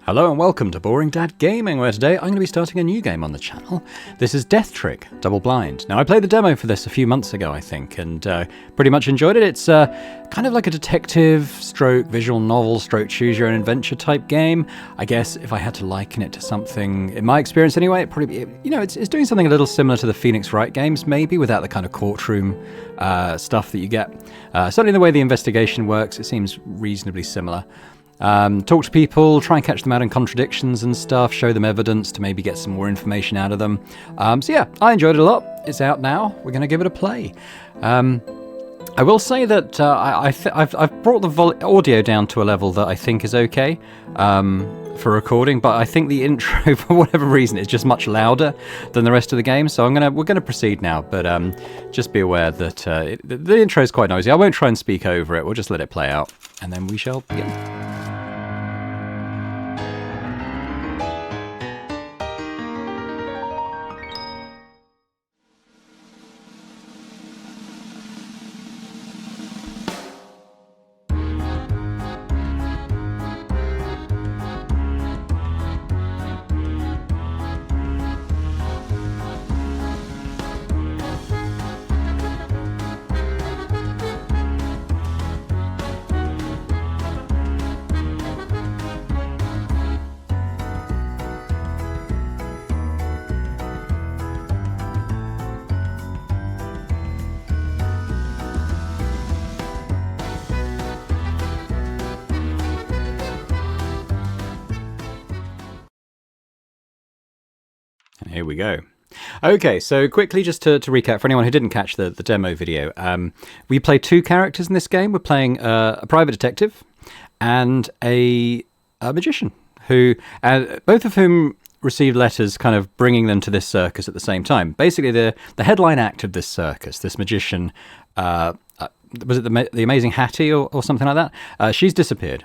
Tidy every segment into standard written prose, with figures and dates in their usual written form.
Hello and welcome to Boring Dad Gaming, where today I'm going to be starting a new game on the channel. This is Death Trick, Double Blind. Now, I played the demo for this a few months ago, I think, and pretty much enjoyed it. It's kind of like a detective stroke visual novel stroke choose your own adventure type game. I guess if I had to liken it to something, in my experience anyway, it'd probably be, it's doing something a little similar to the Phoenix Wright games, maybe, without the kind of courtroom stuff that you get. Certainly the way the investigation works, it seems reasonably similar. Talk to people, try and catch them out in contradictions and stuff, show them evidence to maybe get some more information out of them. So yeah, I enjoyed it a lot. It's out now. We're going to give it a play. I will say that I've brought the audio down to a level that I think is okay for recording, but I think the intro, for whatever reason, is just much louder than the rest of the game. So we're gonna proceed now, but just be aware that the intro is quite noisy. I won't try and speak over it. We'll just let it play out, and then we shall begin. Here we go. Okay, so quickly just to recap, for anyone who didn't catch the demo video, we play two characters in this game. We're playing a private detective and a magician, who both of whom received letters kind of bringing them to this circus at the same time. Basically, the headline act of this circus, this magician, was it the Amazing Hattie or something like that? She's disappeared.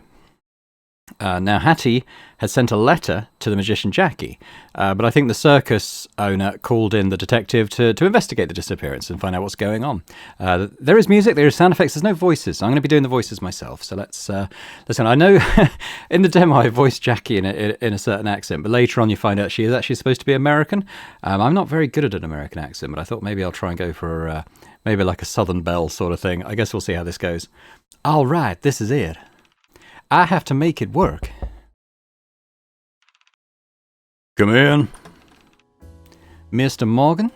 Now, Hattie has sent a letter to the magician Jackie, but I think the circus owner called in the detective to investigate the disappearance and find out what's going on. There is music, there is sound effects, there's no voices. I'm going to be doing the voices myself, so let's listen. I know in the demo I voiced Jackie in a certain accent, but later on you find out she is actually supposed to be American. I'm not very good at an American accent, but I thought maybe I'll try and go for maybe like a Southern Belle sort of thing. I guess we'll see how this goes. All right, this is it. I have to make it work. Come in. Mr. Morgan?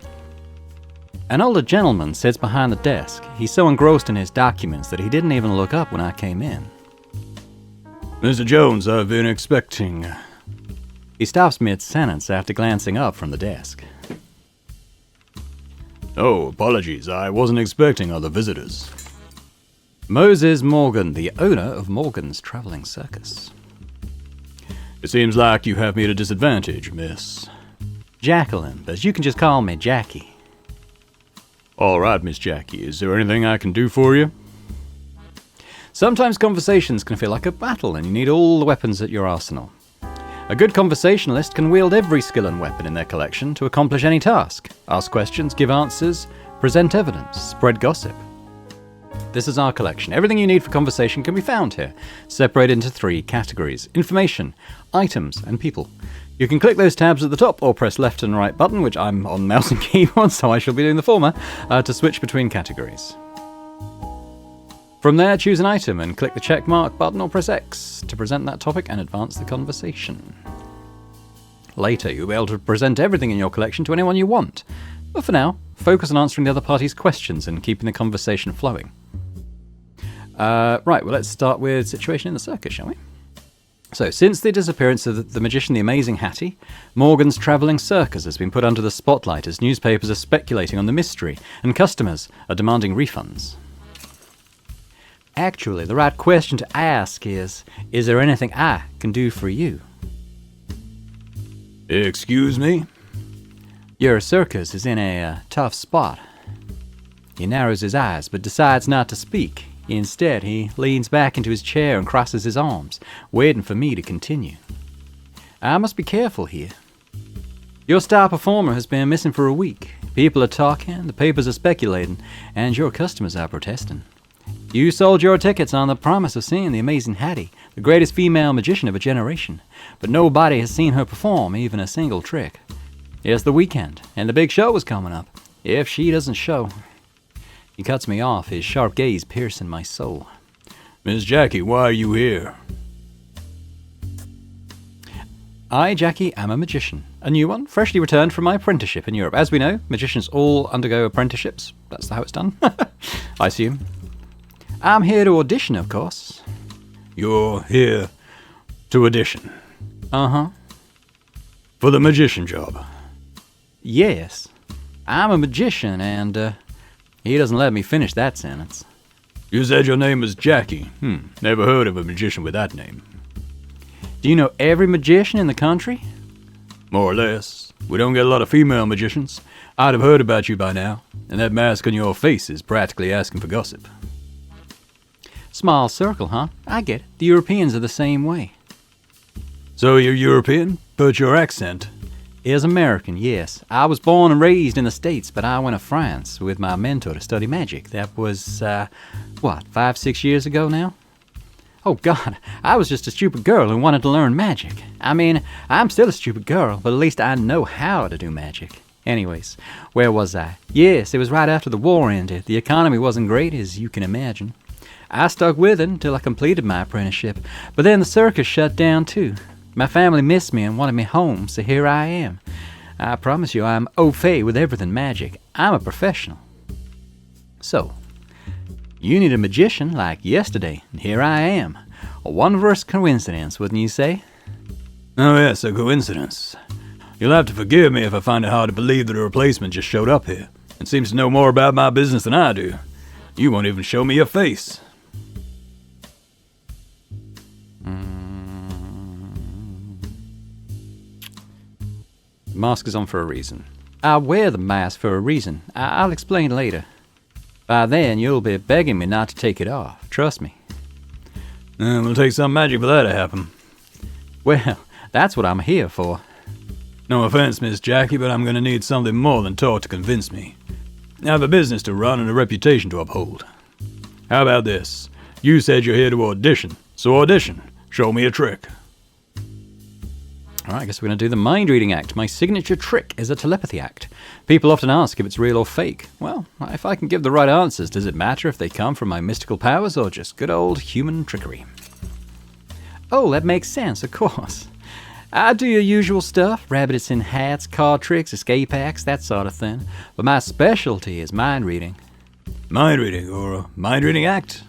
An older gentleman sits behind the desk. He's so engrossed in his documents that he didn't even look up when I came in. Mr. Jones, I've been expecting... He stops mid-sentence after glancing up from the desk. Oh, apologies. I wasn't expecting other visitors. Moses Morgan, the owner of Morgan's Traveling Circus. It seems like you have me at a disadvantage, miss. Jacqueline, but you can just call me Jackie. All right, Miss Jackie, is there anything I can do for you? Sometimes conversations can feel like a battle and you need all the weapons at your arsenal. A good conversationalist can wield every skill and weapon in their collection to accomplish any task. Ask questions, give answers, present evidence, spread gossip. This is our collection. Everything you need for conversation can be found here, separated into three categories: information, items, and people. You can click those tabs at the top or press left and right button, which I'm on mouse and keyboard, so I shall be doing the former, to switch between categories. From there, choose an item and click the check mark button or press X to present that topic and advance the conversation. Later, you'll be able to present everything in your collection to anyone you want. But for now, focus on answering the other party's questions and keeping the conversation flowing. Right, well, let's start with situation in the circus, shall we? So, since the disappearance of the magician, the Amazing Hattie, Morgan's Traveling Circus has been put under the spotlight as newspapers are speculating on the mystery and customers are demanding refunds. Actually, the right question to ask is there anything I can do for you? Excuse me? Your circus is in a tough spot. He narrows his eyes but decides not to speak. Instead, he leans back into his chair and crosses his arms, waiting for me to continue. I must be careful here. Your star performer has been missing for a week. People are talking, the papers are speculating, and your customers are protesting. You sold your tickets on the promise of seeing the Amazing Hattie, the greatest female magician of a generation, but nobody has seen her perform even a single trick. It's the weekend, and the big show is coming up. If she doesn't show... He cuts me off, his sharp gaze piercing my soul. Miss Jackie, why are you here? I, Jackie, am a magician. A new one, freshly returned from my apprenticeship in Europe. As we know, magicians all undergo apprenticeships. That's how it's done, I assume. I'm here to audition, of course. You're here to audition? Uh-huh. For the magician job? Yes. I'm a magician, and, he doesn't let me finish that sentence. You said your name was Jackie. Never heard of a magician with that name. Do you know every magician in the country? More or less. We don't get a lot of female magicians. I'd have heard about you by now, and that mask on your face is practically asking for gossip. Small circle, huh? I get it. The Europeans are the same way. So you're European, but your accent is American, yes. I was born and raised in the States, but I went to France with my mentor to study magic. That was, 5-6 years ago now? Oh, God, I was just a stupid girl who wanted to learn magic. I mean, I'm still a stupid girl, but at least I know how to do magic. Anyways, where was I? Yes, it was right after the war ended. The economy wasn't great, as you can imagine. I stuck with it until I completed my apprenticeship, but then the circus shut down too. My family missed me and wanted me home, so here I am. I promise you I'm au fait with everything magic. I'm a professional. So, you need a magician like yesterday, and here I am. A wondrous coincidence, wouldn't you say? Oh yes, a coincidence. You'll have to forgive me if I find it hard to believe that a replacement just showed up here and seems to know more about my business than I do. You won't even show me your face. The mask is on for a reason. I wear the mask for a reason. I'll explain later. By then, you'll be begging me not to take it off. Trust me. It'll take some magic for that to happen. Well, that's what I'm here for. No offense, Miss Jackie, but I'm going to need something more than talk to convince me. I have a business to run and a reputation to uphold. How about this? You said you're here to audition, so audition. Show me a trick. Alright, I guess we're going to do the mind-reading act. My signature trick is a telepathy act. People often ask if it's real or fake. Well, if I can give the right answers, does it matter if they come from my mystical powers or just good old human trickery? Oh, that makes sense, of course. I do your usual stuff, rabbits in hats, card tricks, escape acts, that sort of thing. But my specialty is mind-reading. Mind-reading, or a mind-reading act?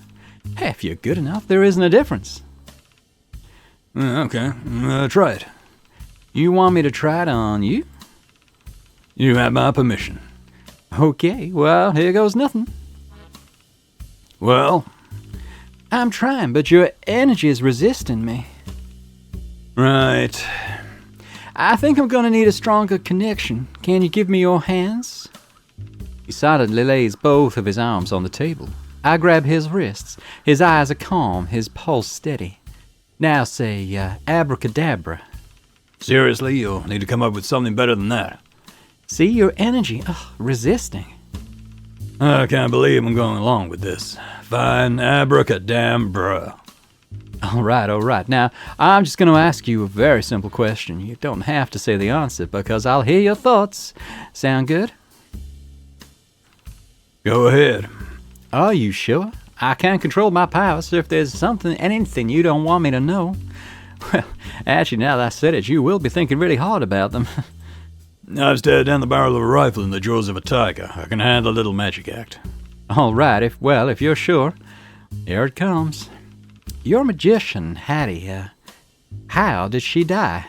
Hey, if you're good enough, there isn't a difference. Okay, try it. You want me to try it on you? You have my permission. Okay, well, here goes nothing. Well? I'm trying, but your energy is resisting me. Right. I think I'm gonna need a stronger connection. Can you give me your hands? He silently lays both of his arms on the table. I grab his wrists. His eyes are calm, his pulse steady. Now say, abracadabra. Seriously, you'll need to come up with something better than that. See, your energy, resisting. I can't believe I'm going along with this. Fine, abracadabra. All right. Now, I'm just going to ask you a very simple question. You don't have to say the answer, because I'll hear your thoughts. Sound good? Go ahead. Are you sure? I can't control my powers, so if there's anything you don't want me to know... Well, actually, now that I said it, you will be thinking really hard about them. I've stared down the barrel of a rifle in the jaws of a tiger. I can handle a little magic act. All right, if you're sure. Here it comes. Your magician, Hattie, how did she die?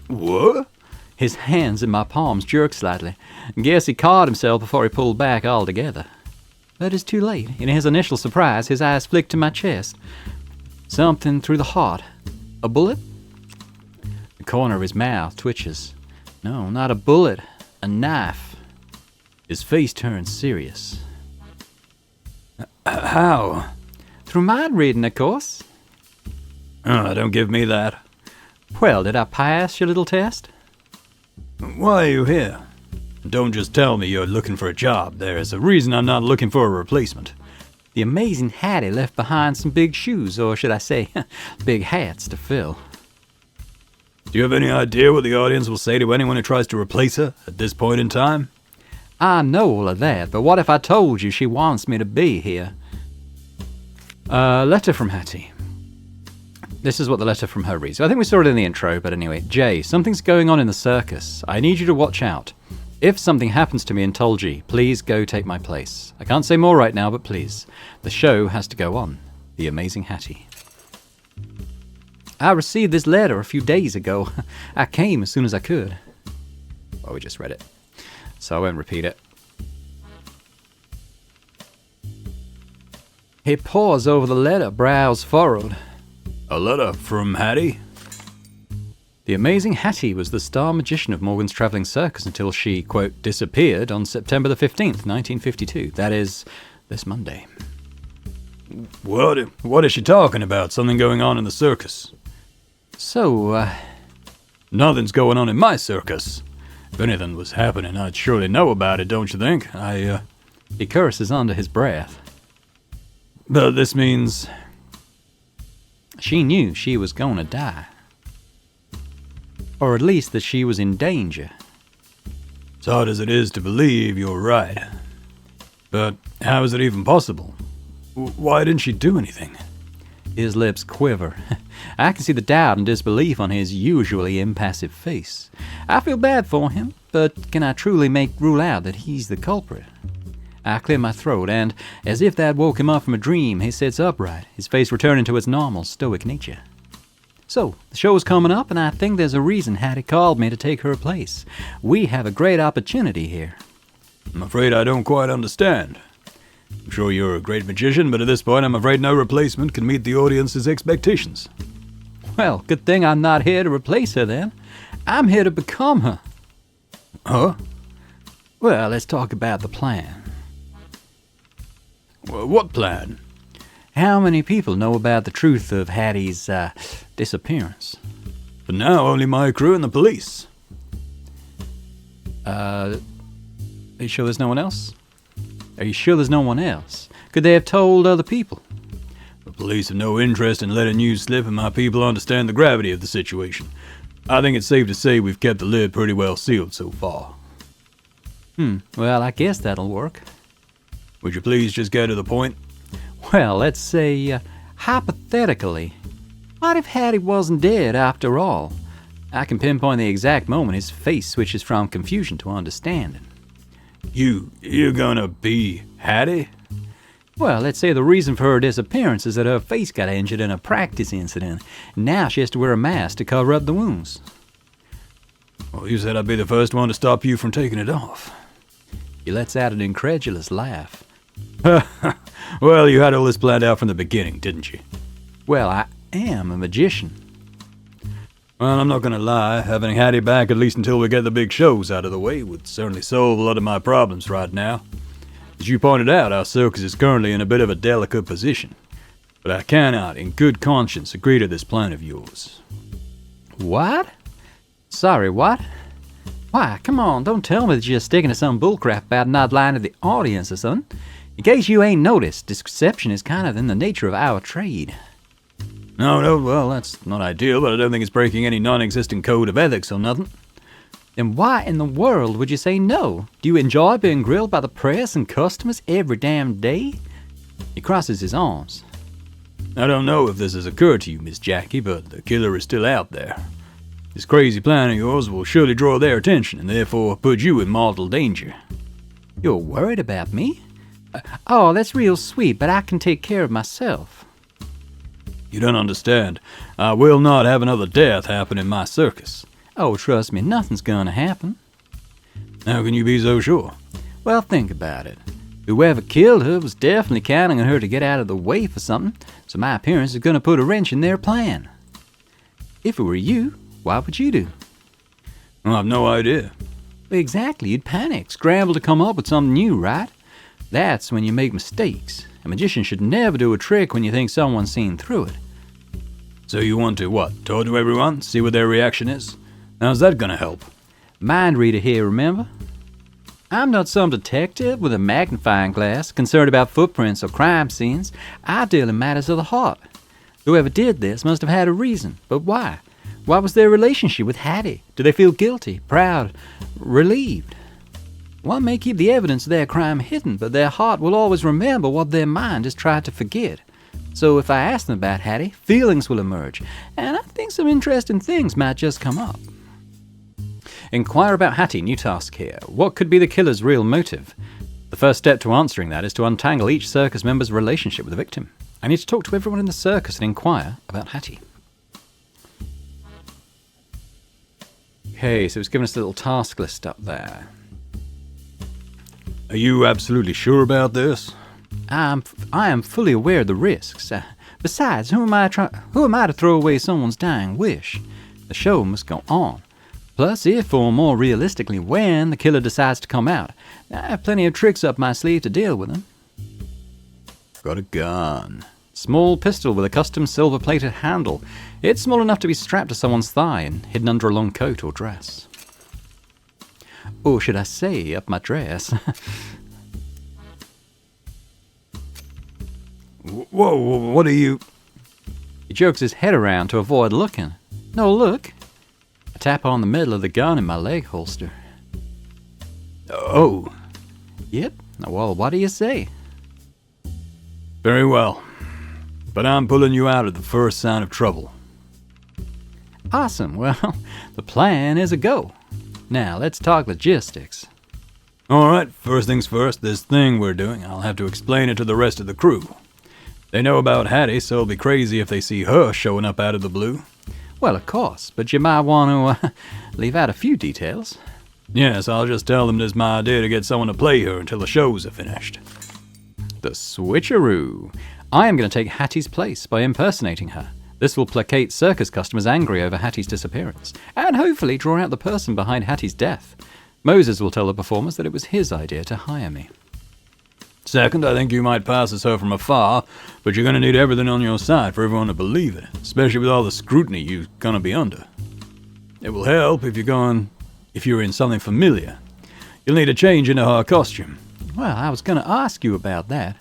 What? His hands in my palms jerk slightly. Guess he caught himself before he pulled back altogether. But it's too late. In his initial surprise, his eyes flicked to my chest. Something through the heart. A bullet? The corner of his mouth twitches. No, not a bullet. A knife. His face turns serious. How? Through mind reading, of course. Oh, don't give me that. Well, did I pass your little test? Why are you here? Don't just tell me you're looking for a job. There's a reason I'm not looking for a replacement. The Amazing Hattie left behind some big shoes, or should I say, big hats to fill. Do you have any idea what the audience will say to anyone who tries to replace her at this point in time? I know all of that, but what if I told you she wants me to be here? Letter from Hattie. This is what the letter from her reads. I think we saw it in the intro, but anyway. Jay, something's going on in the circus. I need you to watch out. If something happens to me in Tulgi, please go take my place. I can't say more right now, but please. The show has to go on. The Amazing Hattie. I received this letter a few days ago. I came as soon as I could. Well, we just read it, so I won't repeat it. He paused over the letter, brows furrowed. A letter from Hattie? The Amazing Hattie was the star magician of Morgan's Travelling Circus until she, quote, disappeared on September the 15th, 1952. That is, this Monday. What is she talking about? Something going on in the circus? So, Nothing's going on in my circus. If anything was happening, I'd surely know about it, don't you think? He curses under his breath. But this means... She knew she was gonna die. Or at least that she was in danger. As hard as it is to believe, you're right. But how is it even possible? Why didn't she do anything? His lips quiver. I can see the doubt and disbelief on his usually impassive face. I feel bad for him, but can I truly rule out that he's the culprit? I clear my throat, and, as if that woke him up from a dream, he sits upright, his face returning to its normal, stoic nature. So, the show's coming up, and I think there's a reason Hattie called me to take her place. We have a great opportunity here. I'm afraid I don't quite understand. I'm sure you're a great magician, but at this point I'm afraid no replacement can meet the audience's expectations. Well, good thing I'm not here to replace her then. I'm here to become her. Huh? Well, let's talk about the plan. Well, what plan? How many people know about the truth of Hattie's, disappearance? For now, only my crew and the police. Are you sure there's no one else? Are you sure there's no one else? Could they have told other people? The police have no interest in letting news slip, and my people understand the gravity of the situation. I think it's safe to say we've kept the lid pretty well sealed so far. Well, I guess that'll work. Would you please just get to the point? Well, let's say, hypothetically, what if Hattie wasn't dead after all? I can pinpoint the exact moment his face switches from confusion to understanding. You're gonna be Hattie? Well, let's say the reason for her disappearance is that her face got injured in a practice incident. Now she has to wear a mask to cover up the wounds. Well, you said I'd be the first one to stop you from taking it off. He lets out an incredulous laugh. Well, you had all this planned out from the beginning, didn't you? Well, I am a magician. Well, I'm not gonna lie, having Hattie back at least until we get the big shows out of the way would certainly solve a lot of my problems right now. As you pointed out, our circus is currently in a bit of a delicate position. But I cannot, in good conscience, agree to this plan of yours. What? Sorry, what? Why, come on, don't tell me that you're sticking to some bullcrap about not lying to the audience or something. In case you ain't noticed, deception is kind of in the nature of our trade. No, well, that's not ideal, but I don't think it's breaking any non-existent code of ethics or nothing. Then why in the world would you say no? Do you enjoy being grilled by the press and customers every damn day? He crosses his arms. I don't know if this has occurred to you, Miss Jackie, but the killer is still out there. This crazy plan of yours will surely draw their attention and therefore put you in mortal danger. You're worried about me? Oh, that's real sweet, but I can take care of myself. You don't understand. I will not have another death happen in my circus. Oh, trust me, nothing's gonna happen. How can you be so sure? Well, think about it. Whoever killed her was definitely counting on her to get out of the way for something, so my appearance is gonna put a wrench in their plan. If it were you, what would you do? Well, I've no idea. Exactly, you'd panic, scramble to come up with something new, right? That's when you make mistakes. A magician should never do a trick when you think someone's seen through it. So you want to, what, talk to everyone, see what their reaction is? How's that gonna help? Mind reader here, remember? I'm not some detective with a magnifying glass concerned about footprints or crime scenes. I deal in matters of the heart. Whoever did this must have had a reason, but why? What was their relationship with Hattie? Do they feel guilty, proud, relieved? One may keep the evidence of their crime hidden, but their heart will always remember what their mind has tried to forget. So if I ask them about Hattie, feelings will emerge, and I think some interesting things might just come up. Inquire about Hattie, new task here. What could be the killer's real motive? The first step to answering that is to untangle each circus member's relationship with the victim. I need to talk to everyone in the circus and inquire about Hattie. Okay, so it's given us a little task list up there. Are you absolutely sure about this? I am fully aware of the risks. Besides, who am I to throw away someone's dying wish? The show must go on. Plus, if, or more realistically, when the killer decides to come out, I have plenty of tricks up my sleeve to deal with him. Got a gun. Small pistol with a custom silver-plated handle. It's small enough to be strapped to someone's thigh and hidden under a long coat or dress. Or should I say, up my dress? Whoa, what are you... He jerks his head around to avoid looking. No, look. I tap on the middle of the gun in my leg holster. Oh. Yep. Well, what do you say? Very well. But I'm pulling you out at the first sign of trouble. Awesome. Well, the plan is a go. Now, let's talk logistics. Alright, first things first, this thing we're doing, I'll have to explain it to the rest of the crew. They know about Hattie, so it'll be crazy if they see her showing up out of the blue. Well, of course, but you might want to leave out a few details. Yes, I'll just tell them it's my idea to get someone to play her until the shows are finished. The switcheroo. I am going to take Hattie's place by impersonating her. This will placate circus customers angry over Hattie's disappearance, and hopefully draw out the person behind Hattie's death. Moses will tell the performers that it was his idea to hire me. Second, I think you might pass as her from afar, but you're going to need everything on your side for everyone to believe it, especially with all the scrutiny you're going to be under. It will help if you're in something familiar. You'll need to change into her costume. Well, I was going to ask you about that.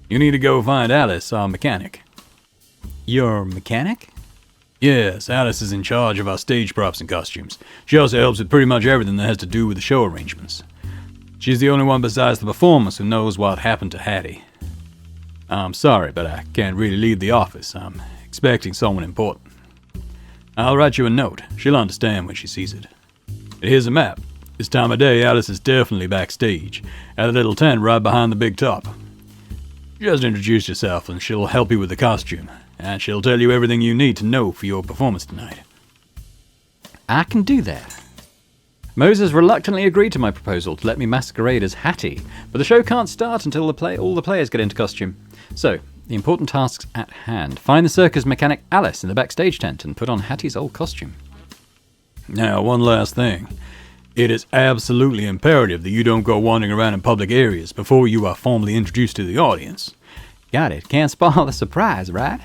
You need to go find Alice, our mechanic. Your mechanic? Yes, Alice is in charge of our stage props and costumes. She also helps with pretty much everything that has to do with the show arrangements. She's the only one besides the performers who knows what happened to Hattie. I'm sorry, but I can't really leave the office. I'm expecting someone important. I'll write you a note. She'll understand when she sees it. And here's a map. This time of day, Alice is definitely backstage, at a little tent right behind the big top. Just introduce yourself and she'll help you with the costume, and she'll tell you everything you need to know for your performance tonight. I can do that. Moses reluctantly agreed to my proposal to let me masquerade as Hattie, but the show can't start until all the players get into costume. So, the important tasks at hand. Find the circus mechanic Alice in the backstage tent and put on Hattie's old costume. Now, one last thing. It is absolutely imperative that you don't go wandering around in public areas before you are formally introduced to the audience. Got it. Can't spoil the surprise, right?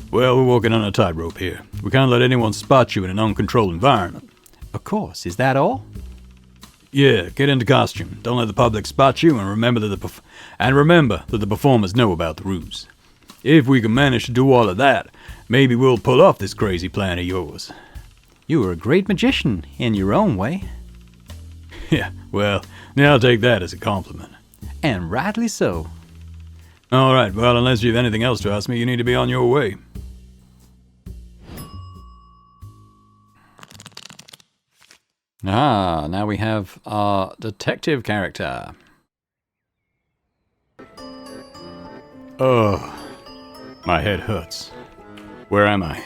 Well, we're walking on a tightrope here. We can't let anyone spot you in an uncontrolled environment. Of course. Is that all? Yeah, get into costume. Don't let the public spot you, and remember that the performers know about the ruse. If we can manage to do all of that, maybe we'll pull off this crazy plan of yours. You are a great magician, in your own way. Yeah, well, now I'll take that as a compliment. And rightly so. All right, well, unless you have anything else to ask me, you need to be on your way. Ah, now we have our detective character. Oh, my head hurts. Where am I?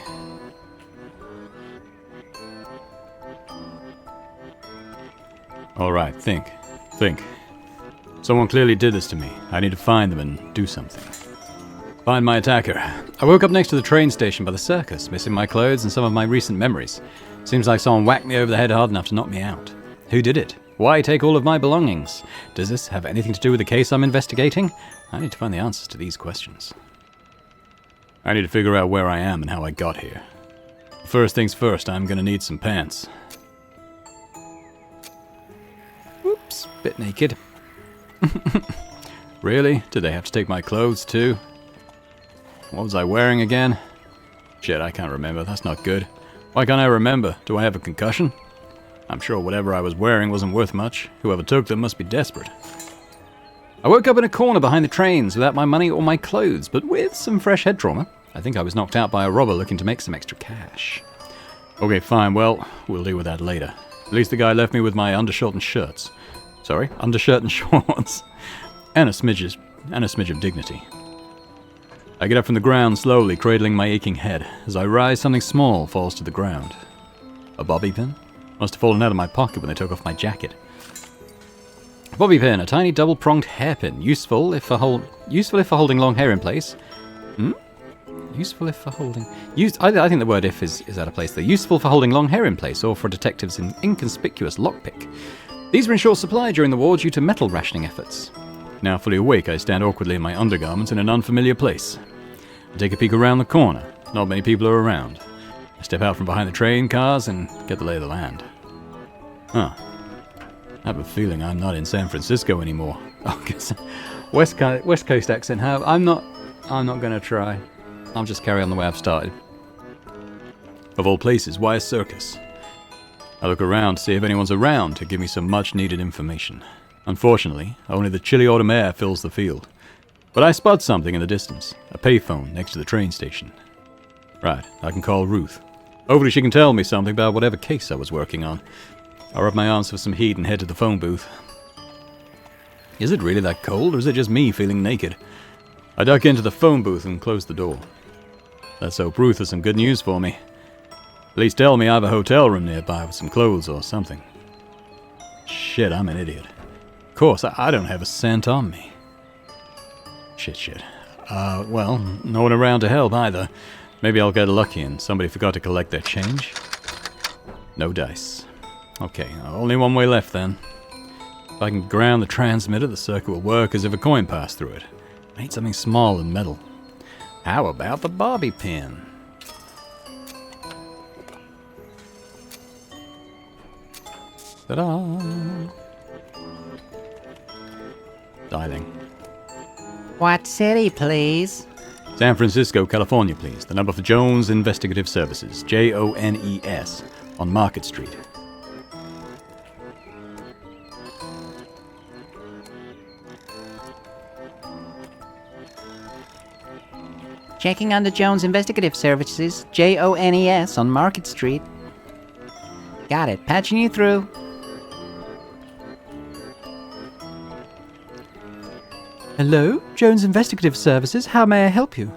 All right, think. Someone clearly did this to me. I need to find them and do something. Find my attacker. I woke up next to the train station by the circus, missing my clothes and some of my recent memories. Seems like someone whacked me over the head hard enough to knock me out. Who did it? Why take all of my belongings? Does this have anything to do with the case I'm investigating? I need to find the answers to these questions. I need to figure out where I am and how I got here. First things first, I'm gonna need some pants. Oops. Bit naked. Really? Did they have to take my clothes too? What was I wearing again? Shit, I can't remember. That's not good. Why can't I remember? Do I have a concussion? I'm sure whatever I was wearing wasn't worth much. Whoever took them must be desperate. I woke up in a corner behind the trains without my money or my clothes, but with some fresh head trauma. I think I was knocked out by a robber looking to make some extra cash. Okay, fine. Well, we'll deal with that later. At least the guy left me with my undershirt and shorts. Sorry, undershirt and shorts. And a smidge of dignity. I get up from the ground slowly, cradling my aching head. As I rise, something small falls to the ground. A bobby pin? Must have fallen out of my pocket when they took off my jacket. Bobby pin, a tiny double-pronged hairpin, useful if for holding long hair in place. Useful if for holding... I think the word if is out of place there. Useful for holding long hair in place, or for detectives in inconspicuous lockpick. These were in short supply during the war due to metal rationing efforts. Now fully awake, I stand awkwardly in my undergarments in an unfamiliar place. I take a peek around the corner. Not many people are around. I step out from behind the train cars and get the lay of the land. Huh. I have a feeling I'm not in San Francisco anymore. Oh, West Coast accent. I'm not going to try. I'll just carry on the way I've started. Of all places, why a circus? I look around to see if anyone's around to give me some much-needed information. Unfortunately, only the chilly autumn air fills the field. But I spot something in the distance, a payphone next to the train station. Right, I can call Ruth. Hopefully she can tell me something about whatever case I was working on. I'll rub my arms for some heat and head to the phone booth. Is it really that cold, or is it just me feeling naked? I duck into the phone booth and close the door. Let's hope Ruth has some good news for me. At least tell me I have a hotel room nearby with some clothes or something. Shit, I'm an idiot. Of course, I don't have a cent on me. Shit. Well, no one around to help either. Maybe I'll get lucky and somebody forgot to collect their change. No dice. Okay, only one way left then. If I can ground the transmitter, the circuit will work as if a coin passed through it. I need something small and metal. How about the bobby pin? Ta-da! Dialing. What city, please? San Francisco, California, please. The number for Jones Investigative Services. Jones, on Market Street. Checking on the Jones Investigative Services, Jones on Market Street. Got it. Patching you through. Hello, Jones Investigative Services. How may I help you?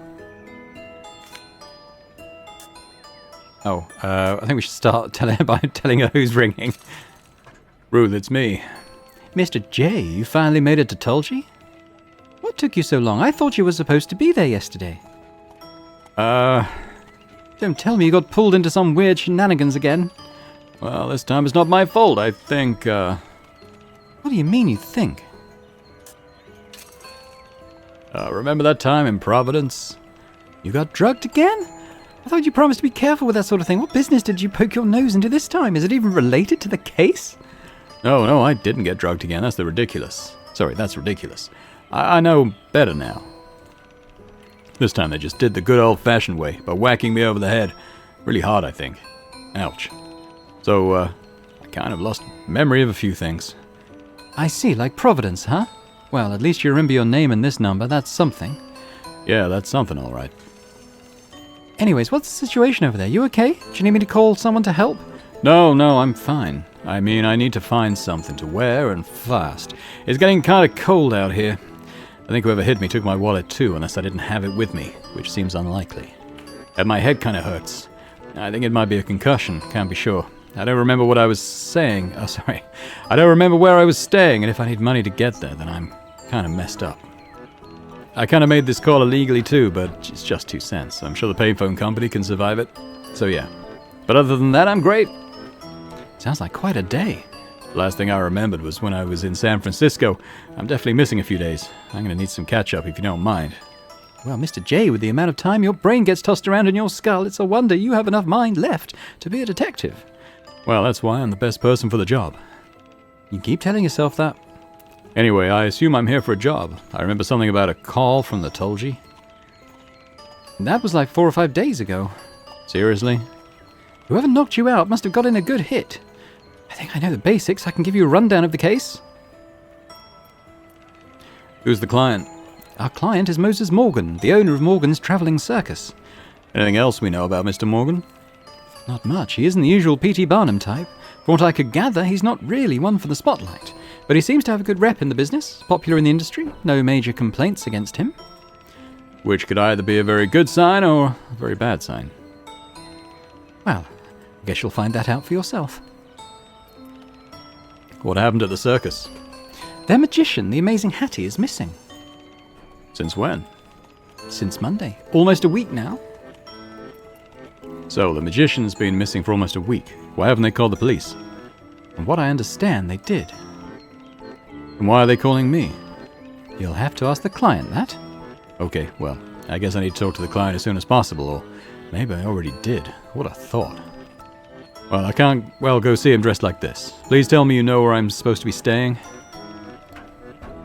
Oh, I think we should start by telling her who's ringing. Ruth, it's me. Mr. J, you finally made it to Tulgey? What took you so long? I thought you were supposed to be there yesterday. Don't tell me you got pulled into some weird shenanigans again. Well, this time it's not my fault, I think, What do you mean you think? Remember that time in Providence? You got drugged again? I thought you promised to be careful with that sort of thing. What business did you poke your nose into this time? Is it even related to the case? No, I didn't get drugged again. That's ridiculous. I know better now. This time they just did the good old-fashioned way, by whacking me over the head. Really hard, I think. Ouch. So, I kind of lost memory of a few things. I see, like Providence, huh? Well, at least you remember your name and this number. That's something. Yeah, that's something, all right. Anyways, what's the situation over there? You okay? Do you need me to call someone to help? No, I'm fine. I mean, I need to find something to wear and fast. It's getting kind of cold out here. I think whoever hit me took my wallet too, unless I didn't have it with me, which seems unlikely. And my head kind of hurts. I think it might be a concussion, can't be sure. I don't remember what I was saying. Oh, sorry. I don't remember where I was staying, and if I need money to get there, then I'm kind of messed up. I kind of made this call illegally too, but it's just 2 cents. I'm sure the payphone company can survive it. So yeah. But other than that, I'm great. Sounds like quite a day. Last thing I remembered was when I was in San Francisco. I'm definitely missing a few days. I'm going to need some catch-up if you don't mind. Well, Mr. J, with the amount of time your brain gets tossed around in your skull, it's a wonder you have enough mind left to be a detective. Well, that's why I'm the best person for the job. You keep telling yourself that. Anyway, I assume I'm here for a job. I remember something about a call from the Tolji. That was like 4 or 5 days ago. Seriously? Whoever knocked you out must have got in a good hit. I think I know the basics. I can give you a rundown of the case. Who's the client? Our client is Moses Morgan, the owner of Morgan's travelling circus. Anything else we know about Mr. Morgan? Not much. He isn't the usual P.T. Barnum type. From what I could gather, he's not really one for the spotlight. But he seems to have a good rep in the business, popular in the industry, no major complaints against him. Which could either be a very good sign or a very bad sign. Well, I guess you'll find that out for yourself. What happened at the circus? Their magician, the Amazing Hattie, is missing. Since when? Since Monday. Almost a week now. So, the magician's been missing for almost a week. Why haven't they called the police? From what I understand, they did. And why are they calling me? You'll have to ask the client that. Okay, well, I guess I need to talk to the client as soon as possible, or maybe I already did. What a thought. Well, I can't, go see him dressed like this. Please tell me you know where I'm supposed to be staying.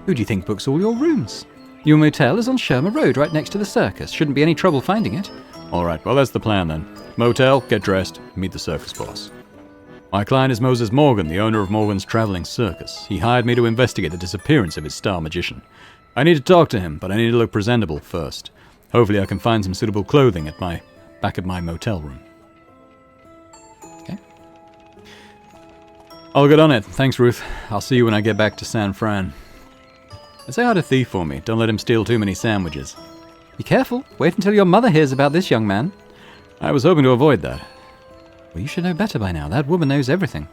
Who do you think books all your rooms? Your motel is on Shermer Road, right next to the circus. Shouldn't be any trouble finding it. Alright, well that's the plan then. Motel, get dressed, meet the circus boss. My client is Moses Morgan, the owner of Morgan's travelling circus. He hired me to investigate the disappearance of his star magician. I need to talk to him, but I need to look presentable first. Hopefully I can find some suitable clothing at back at my motel room. Okay. I'll get on it. Thanks, Ruth. I'll see you when I get back to San Fran. And say hi to Thief for me. Don't let him steal too many sandwiches. Be careful. Wait until your mother hears about this young man. I was hoping to avoid that. Well, you should know better by now. That woman knows everything.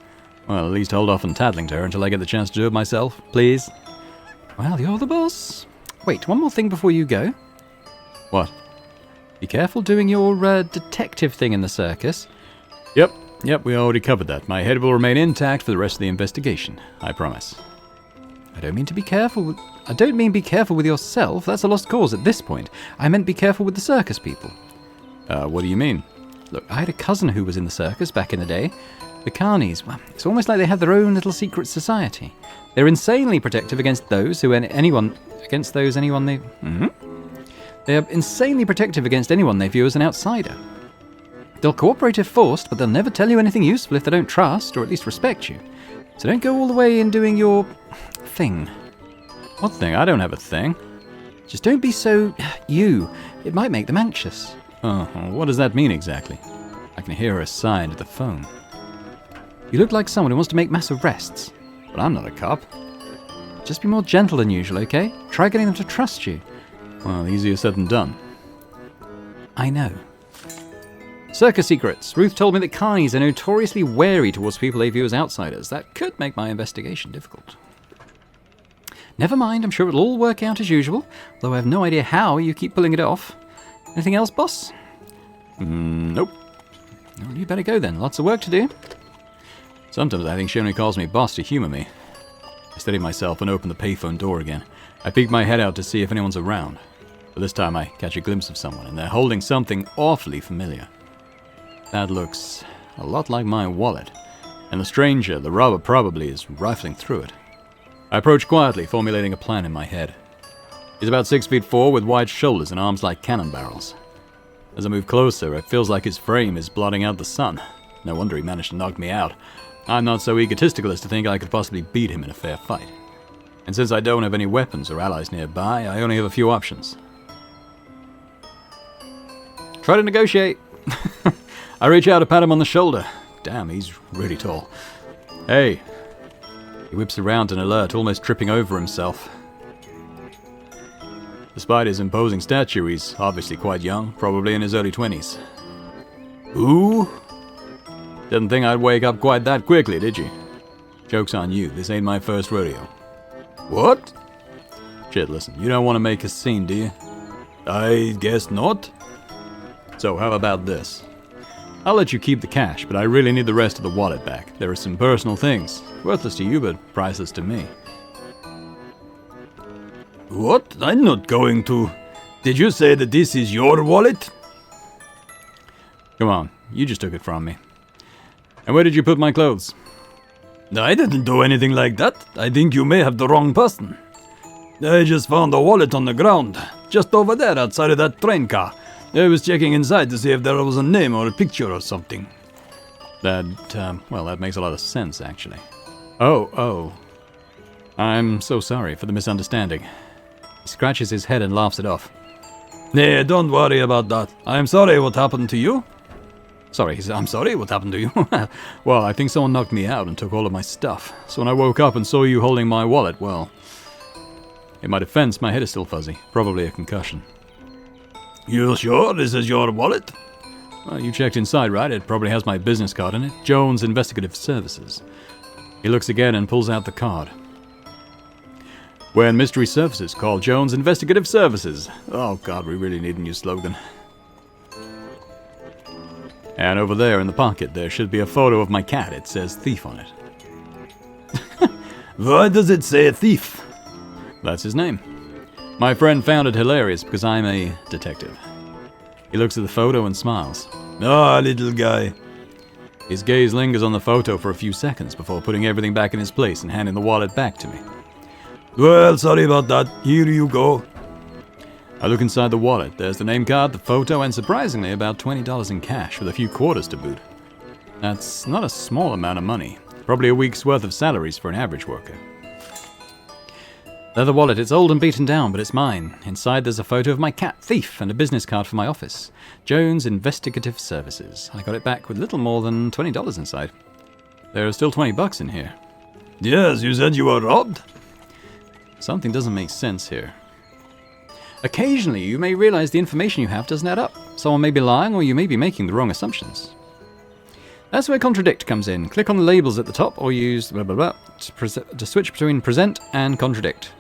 Well, at least hold off on tattling to her until I get the chance to do it myself, please. Well, you're the boss. Wait, one more thing before you go. What? Be careful doing your detective thing in the circus. Yep, we already covered that. My head will remain intact for the rest of the investigation. I promise. I don't mean be careful with yourself. That's a lost cause at this point. I meant be careful with the circus people. What do you mean? Look, I had a cousin who was in the circus back in the day. The Carnies, well, it's almost like they had their own little secret society. They're insanely protective against anyone they They're insanely protective against anyone they view as an outsider. They'll cooperate if forced, but they'll never tell you anything useful if they don't trust, or at least respect you. So don't go all the way in doing your thing. What thing? I don't have a thing. Just don't be so you. It might make them anxious. Oh, what does that mean exactly? I can hear her sigh into the phone. You look like someone who wants to make massive arrests. But I'm not a cop. Just be more gentle than usual, okay? Try getting them to trust you. Well, easier said than done. I know. Circus secrets. Ruth told me that Carnies are notoriously wary towards people they view as outsiders. That could make my investigation difficult. Never mind, I'm sure it'll all work out as usual, though I have no idea how you keep pulling it off. Anything else, boss? Nope. Well, you better go then. Lots of work to do. Sometimes I think she only calls me boss to humor me. I steady myself and open the payphone door again. I peek my head out to see if anyone's around. But this time I catch a glimpse of someone, and they're holding something awfully familiar. That looks a lot like my wallet. And the stranger, the robber, probably is rifling through it. I approach quietly, formulating a plan in my head. He's about 6'4", with wide shoulders and arms like cannon barrels. As I move closer, it feels like his frame is blotting out the sun. No wonder he managed to knock me out. I'm not so egotistical as to think I could possibly beat him in a fair fight. And since I don't have any weapons or allies nearby, I only have a few options. Try to negotiate. I reach out to pat him on the shoulder. Damn, he's really tall. Hey. He whips around an alert, almost tripping over himself. Despite his imposing stature, he's obviously quite young, probably in his early 20s. Who? Didn't think I'd wake up quite that quickly, did you? Joke's on you, this ain't my first rodeo. What? Shit, listen, you don't want to make a scene, do you? I guess not. So how about this? I'll let you keep the cash, but I really need the rest of the wallet back. There are some personal things. Worthless to you, but priceless to me. What? I'm not going to... Did you say that this is your wallet? Come on, you just took it from me. And where did you put my clothes? I didn't do anything like that. I think you may have the wrong person. I just found a wallet on the ground, just over there outside of that train car. I was checking inside to see if there was a name or a picture or something. That makes a lot of sense, actually. Oh. I'm so sorry for the misunderstanding. He scratches his head and laughs it off. Hey, don't worry about that. I'm sorry what happened to you. I'm sorry, what happened to you? Well, I think someone knocked me out and took all of my stuff. So when I woke up and saw you holding my wallet, well... In my defense, my head is still fuzzy. Probably a concussion. You sure this is your wallet? Well, you checked inside, right? It probably has my business card in it. Jones Investigative Services. He looks again and pulls out the card. When mystery surfaces, call Jones Investigative Services. Oh god, we really need a new slogan. And over there in the pocket, there should be a photo of my cat. It says thief on it. Why does it say thief? That's his name. My friend found it hilarious because I'm a detective. He looks at the photo and smiles. Ah, little guy. His gaze lingers on the photo for a few seconds before putting everything back in its place and handing the wallet back to me. Well, sorry about that. Here you go. I look inside the wallet. There's the name card, the photo, and surprisingly about $20 in cash with a few quarters to boot. That's not a small amount of money. Probably a week's worth of salaries for an average worker. Leather wallet, it's old and beaten down, but it's mine. Inside there's a photo of my cat, Thief, and a business card for my office. Jones Investigative Services. I got it back with little more than $20 inside. There are still $20 in here. Yes, you said you were robbed? Something doesn't make sense here. Occasionally, you may realize the information you have doesn't add up. Someone may be lying, or you may be making the wrong assumptions. That's where contradict comes in. Click on the labels at the top, or use blah blah blah to switch between present and contradict.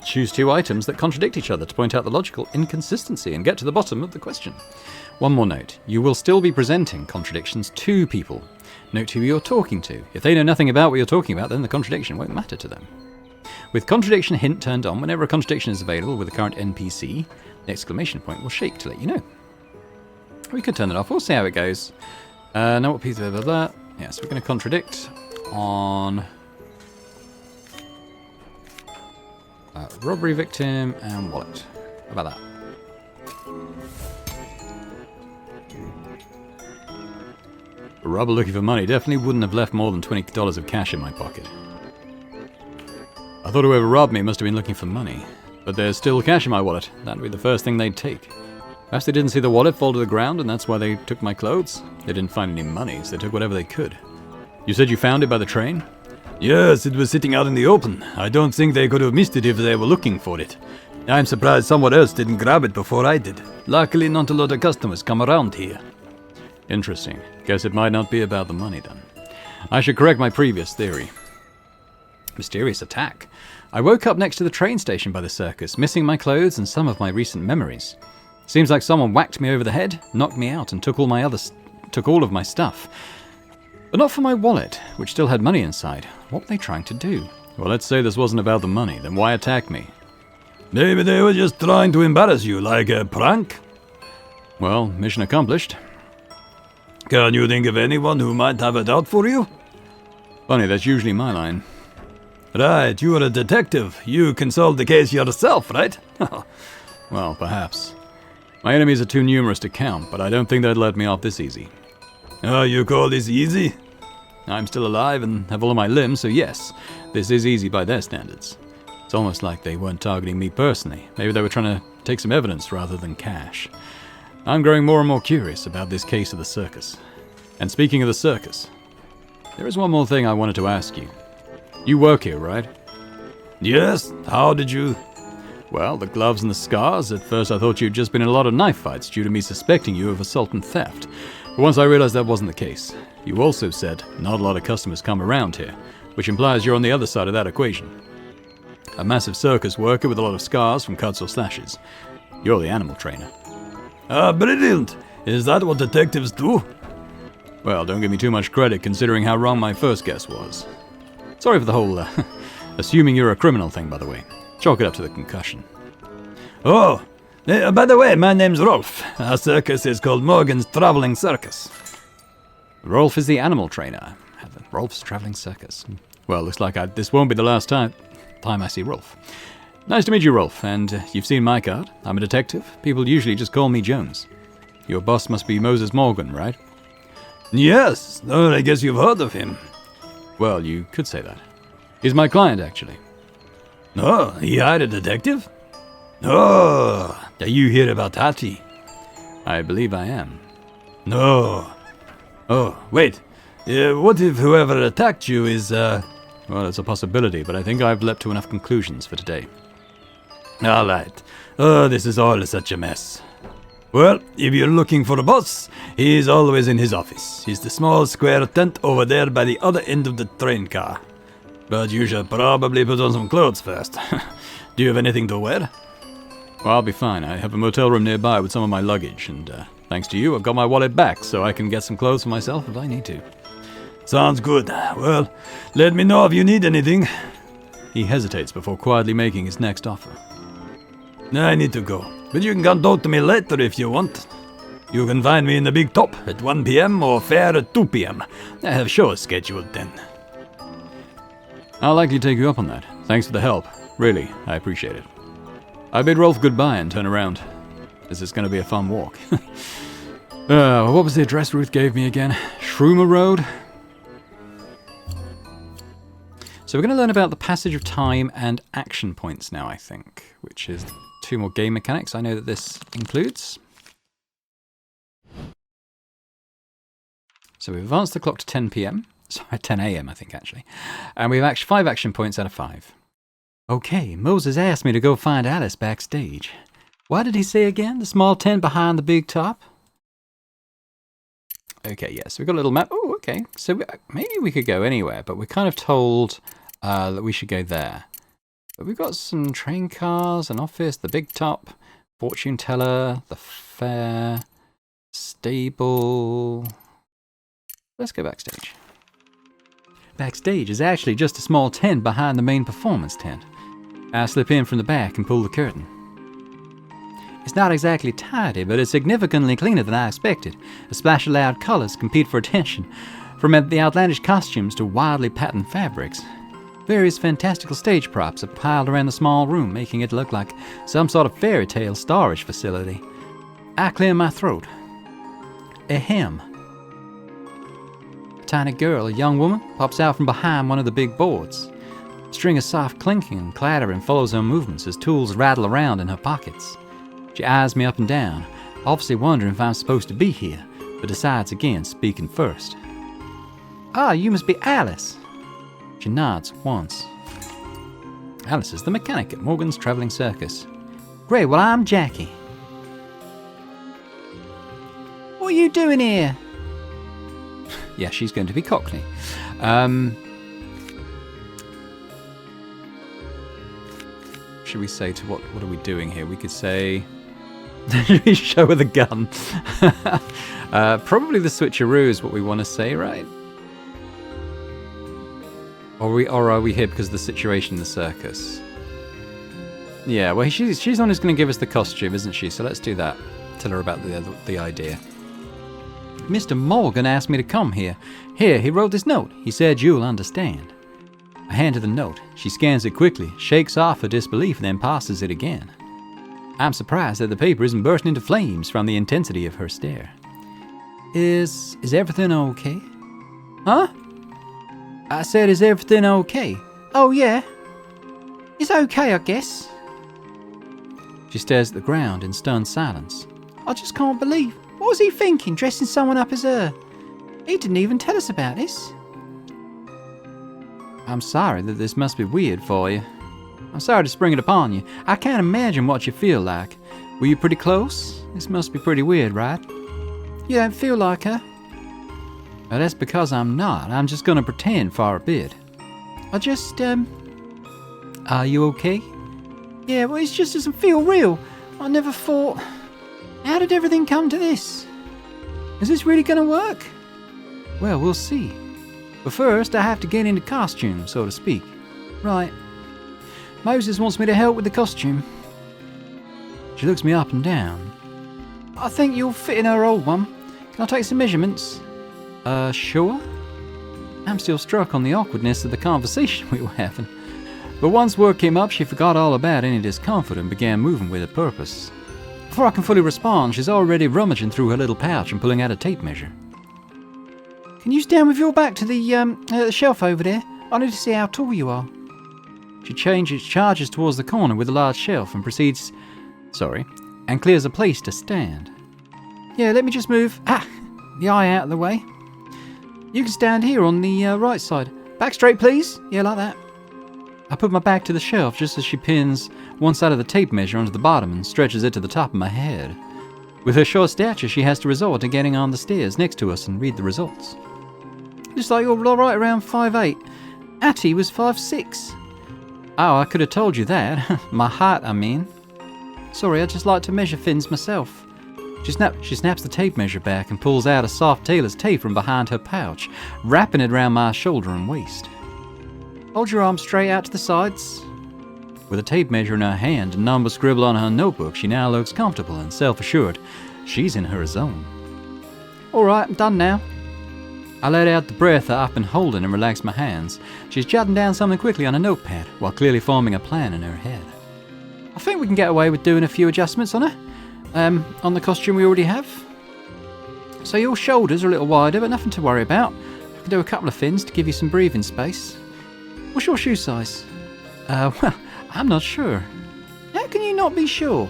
Choose two items that contradict each other to point out the logical inconsistency and get to the bottom of the question. One more note. You will still be presenting contradictions to people. Note who you're talking to. If they know nothing about what you're talking about, then the contradiction won't matter to them. With contradiction hint turned on, whenever a contradiction is available with the current NPC, the exclamation point will shake to let you know. We could turn it off. We'll see how it goes. Now what piece of blah, blah, blah. Yes, we're going to contradict on robbery victim and wallet. How about that? A robber looking for money definitely wouldn't have left more than $20 of cash in my pocket. I thought whoever robbed me must have been looking for money. But there's still cash in my wallet. That'd be the first thing they'd take. Perhaps they didn't see the wallet fall to the ground and that's why they took my clothes. They didn't find any money, so they took whatever they could. You said you found it by the train? Yes, it was sitting out in the open. I don't think they could have missed it if they were looking for it. I'm surprised someone else didn't grab it before I did. Luckily, not a lot of customers come around here. Interesting. Guess it might not be about the money then. I should correct my previous theory. Mysterious attack. I woke up next to the train station by the circus, missing my clothes and some of my recent memories. Seems like someone whacked me over the head, knocked me out, and took all of my stuff. But not for my wallet, which still had money inside. What were they trying to do? Well, let's say this wasn't about the money, then why attack me? Maybe they were just trying to embarrass you, like a prank? Well, mission accomplished. Can you think of anyone who might have it out for you? Funny, that's usually my line. Right, you're a detective. You can solve the case yourself, right? Well, perhaps. My enemies are too numerous to count, but I don't think they'd let me off this easy. Oh, you call this easy? I'm still alive and have all of my limbs, so yes, this is easy by their standards. It's almost like they weren't targeting me personally. Maybe they were trying to take some evidence rather than cash. I'm growing more and more curious about this case of the circus. And speaking of the circus, there is one more thing I wanted to ask you. You work here, right? Yes, how did you... Well, the gloves and the scars, at first I thought you'd just been in a lot of knife fights due to me suspecting you of assault and theft. But once I realized that wasn't the case, you also said not a lot of customers come around here, which implies you're on the other side of that equation. A massive circus worker with a lot of scars from cuts or slashes. You're the animal trainer. Ah, brilliant! Is that what detectives do? Well, don't give me too much credit considering how wrong my first guess was. Sorry for the whole, assuming you're a criminal thing, by the way. Chalk it up to the concussion. Oh, by the way, my name's Rolf. Our circus is called Morgan's Traveling Circus. Rolf is the animal trainer. Rolf's traveling circus. Well, looks like this won't be the last time I see Rolf. Nice to meet you, Rolf, and you've seen my card. I'm a detective. People usually just call me Jones. Your boss must be Moses Morgan, right? Yes, I guess you've heard of him. Well, you could say that. He's my client, actually. Oh, he hired a detective? Oh, are you here about Hattie? I believe I am. No. Oh, wait. What if whoever attacked you is, Well, it's a possibility, but I think I've leapt to enough conclusions for today. All right. Oh, this is all such a mess. Well, if you're looking for a boss, he's always in his office. He's the small square tent over there by the other end of the train car. But you should probably put on some clothes first. Do you have anything to wear? Well, I'll be fine. I have a motel room nearby with some of my luggage, and thanks to you, I've got my wallet back, so I can get some clothes for myself if I need to. Sounds good. Well, let me know if you need anything. He hesitates before quietly making his next offer. I need to go, but you can come talk to me later if you want. You can find me in the Big Top at 1 p.m. or Fair at 2 p.m. I have shows scheduled then. I'll likely take you up on that. Thanks for the help. Really, I appreciate it. I bid Rolf goodbye and turn around. This is going to be a fun walk. What was the address Ruth gave me again? Shroomer Road? So we're going to learn about the passage of time and action points now, I think, which is 2 more game mechanics I know that this includes. So we've advanced the clock to 10 p.m. Sorry, 10 a.m. I think, actually. And we have 5 action points out of 5. Okay, Moses asked me to go find Alice backstage. What did he say again? The small tent behind the big top? Okay, yes, we've got a little map. Oh, okay. So maybe we could go anywhere, but we're kind of told that we should go there. But we've got some train cars, an office, the big top, fortune teller, the fair, stable. Let's go backstage. Backstage is actually just a small tent behind the main performance tent. I slip in from the back and pull the curtain. It's not exactly tidy, but it's significantly cleaner than I expected. A splash of loud colors compete for attention, from the outlandish costumes to wildly patterned fabrics. Various fantastical stage props are piled around the small room, making it look like some sort of fairy tale storage facility. I clear my throat. Ahem. A tiny girl, a young woman, pops out from behind one of the big boards. A string of soft clinking and clattering follows her movements as tools rattle around in her pockets. She eyes me up and down, obviously wondering if I'm supposed to be here, but decides again, speaking first. Ah, you must be Alice. She nods once. Alice is the mechanic at Morgan's Traveling Circus. Great, well, I'm Jackie. What are you doing here? Yeah, she's going to be Cockney. Should we say to what are we doing here? We could say... show with a gun. Probably the switcheroo is what we want to say, right? Or are we here because of the situation in the circus? Yeah, well, she's the one who's going to give us the costume, isn't she? So let's do that. Tell her about the idea. Mr. Morgan asked me to come here. Here, he wrote this note. He said you'll understand. I hand her the note. She scans it quickly, shakes off her disbelief, and then passes it again. I'm surprised that the paper isn't bursting into flames from the intensity of her stare. Is everything okay? Huh? I said, is everything okay? Oh, yeah. It's okay, I guess. She stares at the ground in stunned silence. I just can't believe. What was he thinking, dressing someone up as her? He didn't even tell us about this. I'm sorry that this must be weird for you. I'm sorry to spring it upon you. I can't imagine what you feel like. Were you pretty close? This must be pretty weird, right? You don't feel like her? Well, that's because I'm not. I'm just gonna pretend for a bit. Are you okay? Yeah, well, it just doesn't feel real. I never thought... How did everything come to this? Is this really gonna work? Well, we'll see. But first, I have to get into costume, so to speak. Right. Moses wants me to help with the costume. She looks me up and down. I think you'll fit in her old one. Can I take some measurements? Sure. I'm still struck on the awkwardness of the conversation we were having. But once word came up, she forgot all about any discomfort and began moving with a purpose. Before I can fully respond, she's already rummaging through her little pouch and pulling out a tape measure. Can you stand with your back to the shelf over there? I need to see how tall you are. She charges towards the corner with a large shelf and and clears a place to stand. Yeah, let me just move the eye out of the way. You can stand here on the right side. Back straight, please. Yeah, like that. I put my back to the shelf just as she pins one side of the tape measure onto the bottom and stretches it to the top of my head. With her short stature, she has to resort to getting on the stairs next to us and read the results. Looks like you're right around 5'8". Hattie was 5'6". Oh, I could have told you that. My height, I mean. Sorry, I just like to measure things myself. She snaps the tape measure back and pulls out a soft tailor's tape from behind her pouch, wrapping it around my shoulder and waist. Hold your arms straight out to the sides. With a tape measure in her hand and number scribbled on her notebook, she now looks comfortable and self-assured. She's in her zone. All right, I'm done now. I let out the breath I've been holding and relaxed my hands. She's jotting down something quickly on a notepad while clearly forming a plan in her head. I think we can get away with doing a few adjustments on her. On the costume we already have. So your shoulders are a little wider, but nothing to worry about. I can do a couple of things to give you some breathing space. What's your shoe size? Well, I'm not sure. How can you not be sure?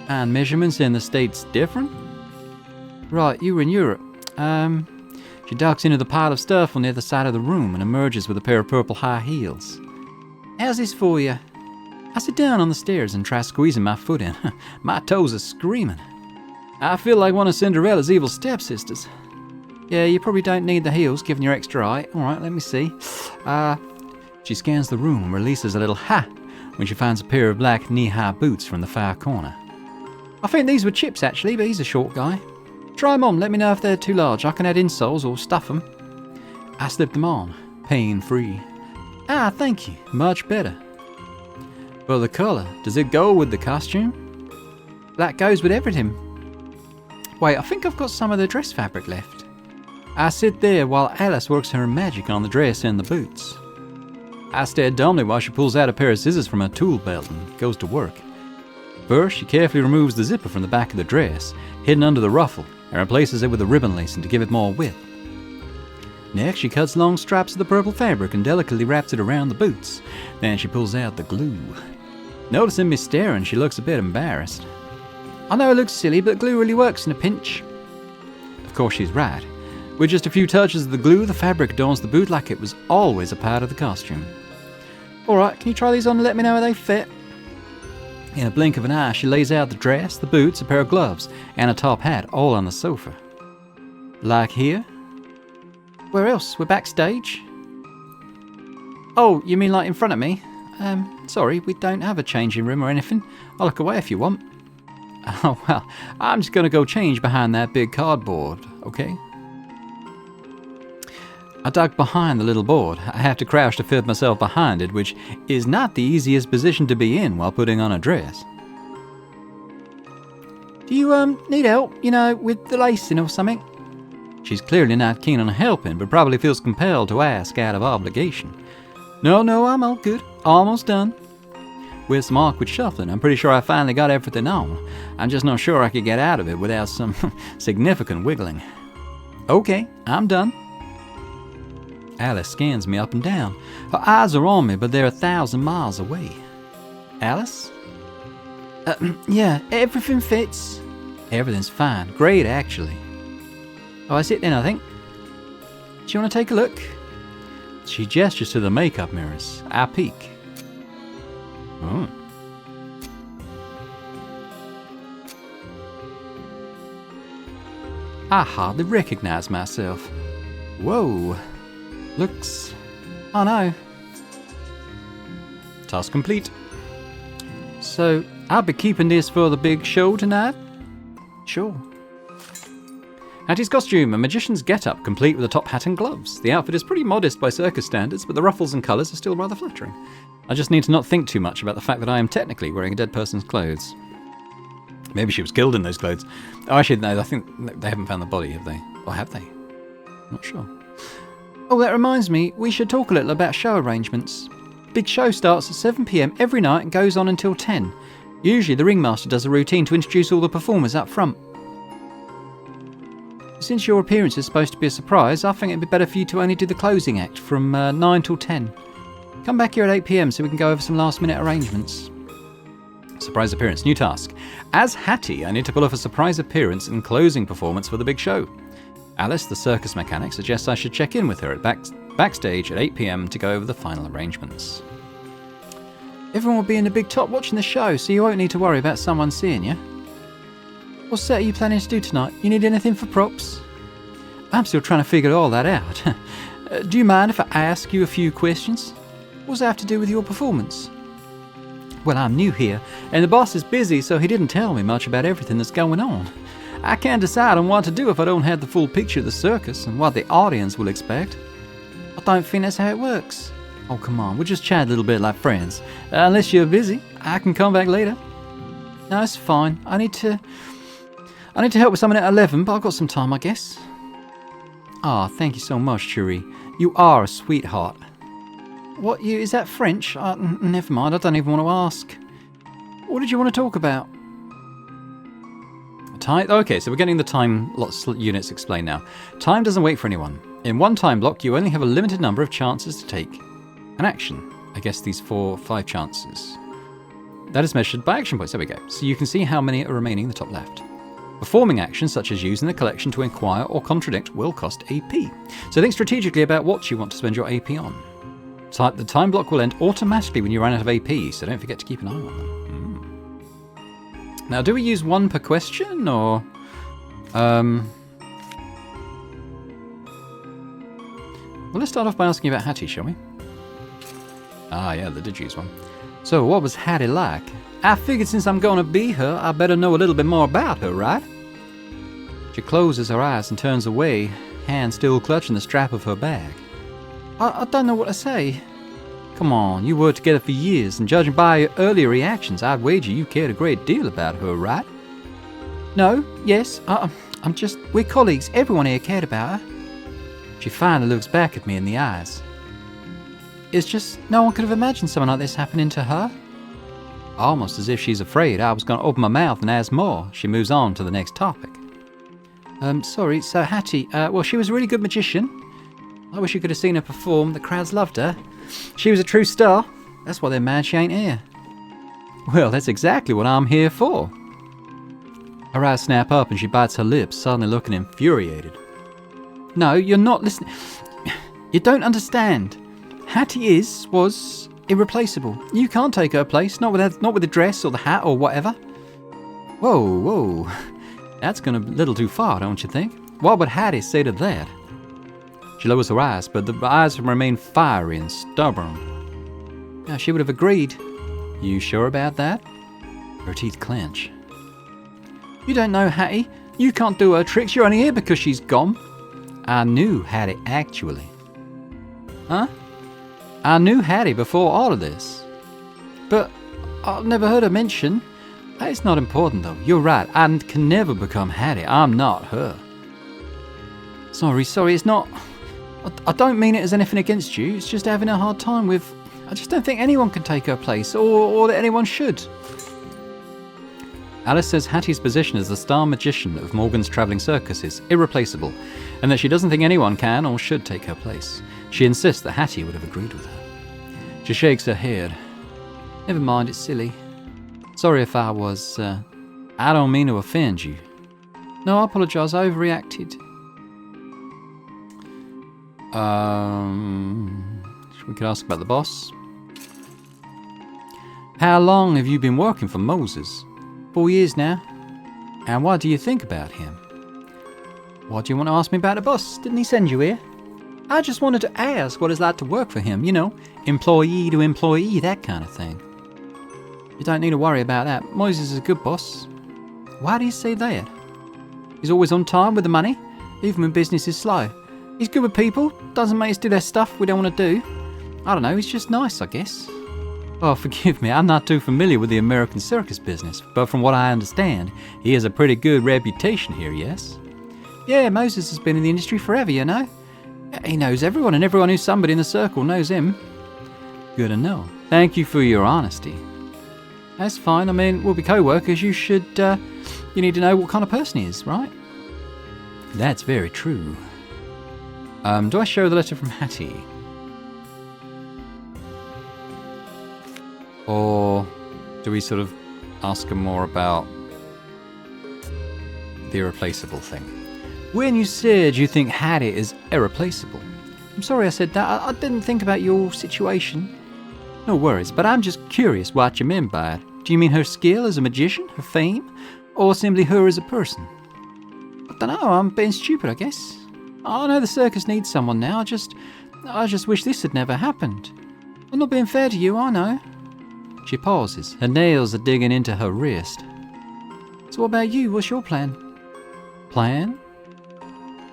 And measurements in the States different? Right, you were in Europe. She ducks into the pile of stuff on the other side of the room and emerges with a pair of purple high heels. How's this for you? I sit down on the stairs and try squeezing my foot in. My toes are screaming. I feel like one of Cinderella's evil stepsisters. Yeah, you probably don't need the heels given your extra height. Alright, let me see. She scans the room and releases a little ha when she finds a pair of black knee-high boots from the far corner. I think these were Chip's actually, but he's a short guy. Try them on, let me know if they're too large. I can add insoles or stuff them. I slipped them on, pain-free. Ah, thank you, much better. Well, the colour, does it go with the costume? That goes with everything. Wait, I think I've got some of the dress fabric left. I sit there while Alice works her magic on the dress and the boots. I stare dumbly while she pulls out a pair of scissors from her tool belt and goes to work. First, she carefully removes the zipper from the back of the dress, hidden under the ruffle, and replaces it with a ribbon lacing to give it more width. Next, she cuts long strips of the purple fabric and delicately wraps it around the boots. Then she pulls out the glue. Noticing me staring, she looks a bit embarrassed. I know it looks silly, but glue really works in a pinch. Of course, she's right. With just a few touches of the glue, the fabric adorns the boot like it was always a part of the costume. Alright, can you try these on and let me know how they fit? In a blink of an eye, she lays out the dress, the boots, a pair of gloves, and a top hat, all on the sofa. Like here? Where else? We're backstage? Oh, you mean like in front of me? Sorry, we don't have a changing room or anything. I'll look away if you want. Oh, well, I'm just gonna go change behind that big cardboard, okay? I duck behind the little board. I have to crouch to fit myself behind it, which is not the easiest position to be in while putting on a dress. Do you, need help, with the lacing or something? She's clearly not keen on helping, but probably feels compelled to ask out of obligation. No, I'm all good. Almost done. With some awkward shuffling, I'm pretty sure I finally got everything on. I'm just not sure I could get out of it without some significant wiggling. Okay, I'm done. Alice scans me up and down. Her eyes are on me, but they're 1,000 miles away. Alice? Yeah, everything fits. Everything's fine. Great, actually. Oh, that's it then, I think. Do you want to take a look? She gestures to the makeup mirrors. I peek. Oh. I hardly recognize myself. Whoa. Looks... Oh no. Task complete. So, I'll be keeping this for the big show tonight? Sure. Hattie's costume, a magician's get-up, complete with a top hat and gloves. The outfit is pretty modest by circus standards, but the ruffles and colours are still rather flattering. I just need to not think too much about the fact that I am technically wearing a dead person's clothes. Maybe she was killed in those clothes. Oh, actually, no, I think they haven't found the body, have they? Or have they? Not sure. Oh, that reminds me, we should talk a little about show arrangements. Big show starts at 7 p.m. every night and goes on until 10. Usually the ringmaster does a routine to introduce all the performers up front. Since your appearance is supposed to be a surprise, I think it'd be better for you to only do the closing act from 9 till 10. Come back here at 8 p.m. so we can go over some last-minute arrangements. Surprise appearance, new task. As Hattie, I need to pull off a surprise appearance and closing performance for the big show. Alice, the circus mechanic, suggests I should check in with her at backstage at 8 p.m. to go over the final arrangements. Everyone will be in the big top watching the show, so you won't need to worry about someone seeing you. What set are you planning to do tonight? You need anything for props? I'm still trying to figure all that out. Do you mind if I ask you a few questions? What does that have to do with your performance? Well, I'm new here, and the boss is busy, so he didn't tell me much about everything that's going on. I can't decide on what to do if I don't have the full picture of the circus and what the audience will expect. I don't think that's how it works. Oh, come on, we'll just chat a little bit like friends. Unless you're busy, I can come back later. No, it's fine. I need to help with something at 11, but I've got some time, I guess. Ah, thank you so much, Cherie. You are a sweetheart. Is that French? Never mind, I don't even want to ask. What did you want to talk about? Okay, so we're getting the time units explained now. Time doesn't wait for anyone. In one time block, you only have a limited number of chances to take an action. I guess these 5 chances. That is measured by action points. There we go. So you can see how many are remaining in the top left. Performing actions such as using the collection to inquire or contradict will cost AP. So think strategically about what you want to spend your AP on. The time block will end automatically when you run out of AP, so don't forget to keep an eye on them. Now, do we use 1 per question, or... Well, let's start off by asking about Hattie, shall we? Ah, yeah, they did use 1. So, what was Hattie like? I figured since I'm going to be her, I better know a little bit more about her, right? She closes her eyes and turns away, hand still clutching the strap of her bag. I don't know what to say. Come on, you were together for years, and judging by your earlier reactions, I'd wager you cared a great deal about her, right? No, yes, we're colleagues. Everyone here cared about her. She finally looks back at me in the eyes. It's just, no one could have imagined something like this happening to her. Almost as if she's afraid I was going to open my mouth and ask more, she moves on to the next topic. Sorry, so Hattie, well, she was a really good magician. I wish you could have seen her perform. The crowds loved her. She was a true star. That's why they're mad she ain't here. Well, that's exactly what I'm here for. Her eyes snap up and she bites her lips, suddenly looking infuriated. No, you're not listening. You don't understand. Hattie was irreplaceable. You can't take her place, not with the dress or the hat or whatever. Whoa. That's going a little too far, don't you think? What would Hattie say to that? She lowers her eyes, but the eyes remain fiery and stubborn. Yeah, she would have agreed. You sure about that? Her teeth clench. You don't know Hattie. You can't do her tricks. You're only here because she's gone. I knew Hattie, actually. Huh? I knew Hattie before all of this. But I've never heard her mention. It's not important, though. You're right. I can never become Hattie. I'm not her. Sorry, it's not... I don't mean it as anything against you. It's just having a hard time with... I just don't think anyone can take her place, or that anyone should. Alice says Hattie's position as the star magician of Morgan's travelling circus is irreplaceable, and that she doesn't think anyone can or should take her place. She insists that Hattie would have agreed with her. She shakes her head. Never mind, it's silly. Sorry if I was... I don't mean to offend you. No, I apologise, I overreacted. We could ask about the boss. How long have you been working for Moses? 4 years now. And what do you think about him? What do you want to ask me about the boss? Didn't he send you here? I just wanted to ask what it's like to work for him, employee to employee, that kind of thing. You don't need to worry about that. Moses is a good boss. Why do you say that? He's always on time with the money, even when business is slow. He's good with people, doesn't make us do their stuff we don't want to do. I don't know, he's just nice, I guess. Oh, forgive me, I'm not too familiar with the American circus business, but from what I understand, he has a pretty good reputation here, yes? Yeah, Moses has been in the industry forever, He knows everyone, and everyone who's somebody in the circle knows him. Good to know. Thank you for your honesty. That's fine. I mean, we'll be co-workers. You need to know what kind of person he is, right? That's very true. Do I show the letter from Hattie? Or do we sort of ask him more about the irreplaceable thing? When you said you think Hattie is irreplaceable, I'm sorry I said that. I didn't think about your situation. No worries, but I'm just curious what you meant by it. Do you mean her skill as a magician, her fame, or simply her as a person? I don't know, I'm being stupid, I guess. I know the circus needs someone now, I just wish this had never happened. I'm not being fair to you, I know. She pauses, her nails are digging into her wrist. So what about you? What's your plan? Plan?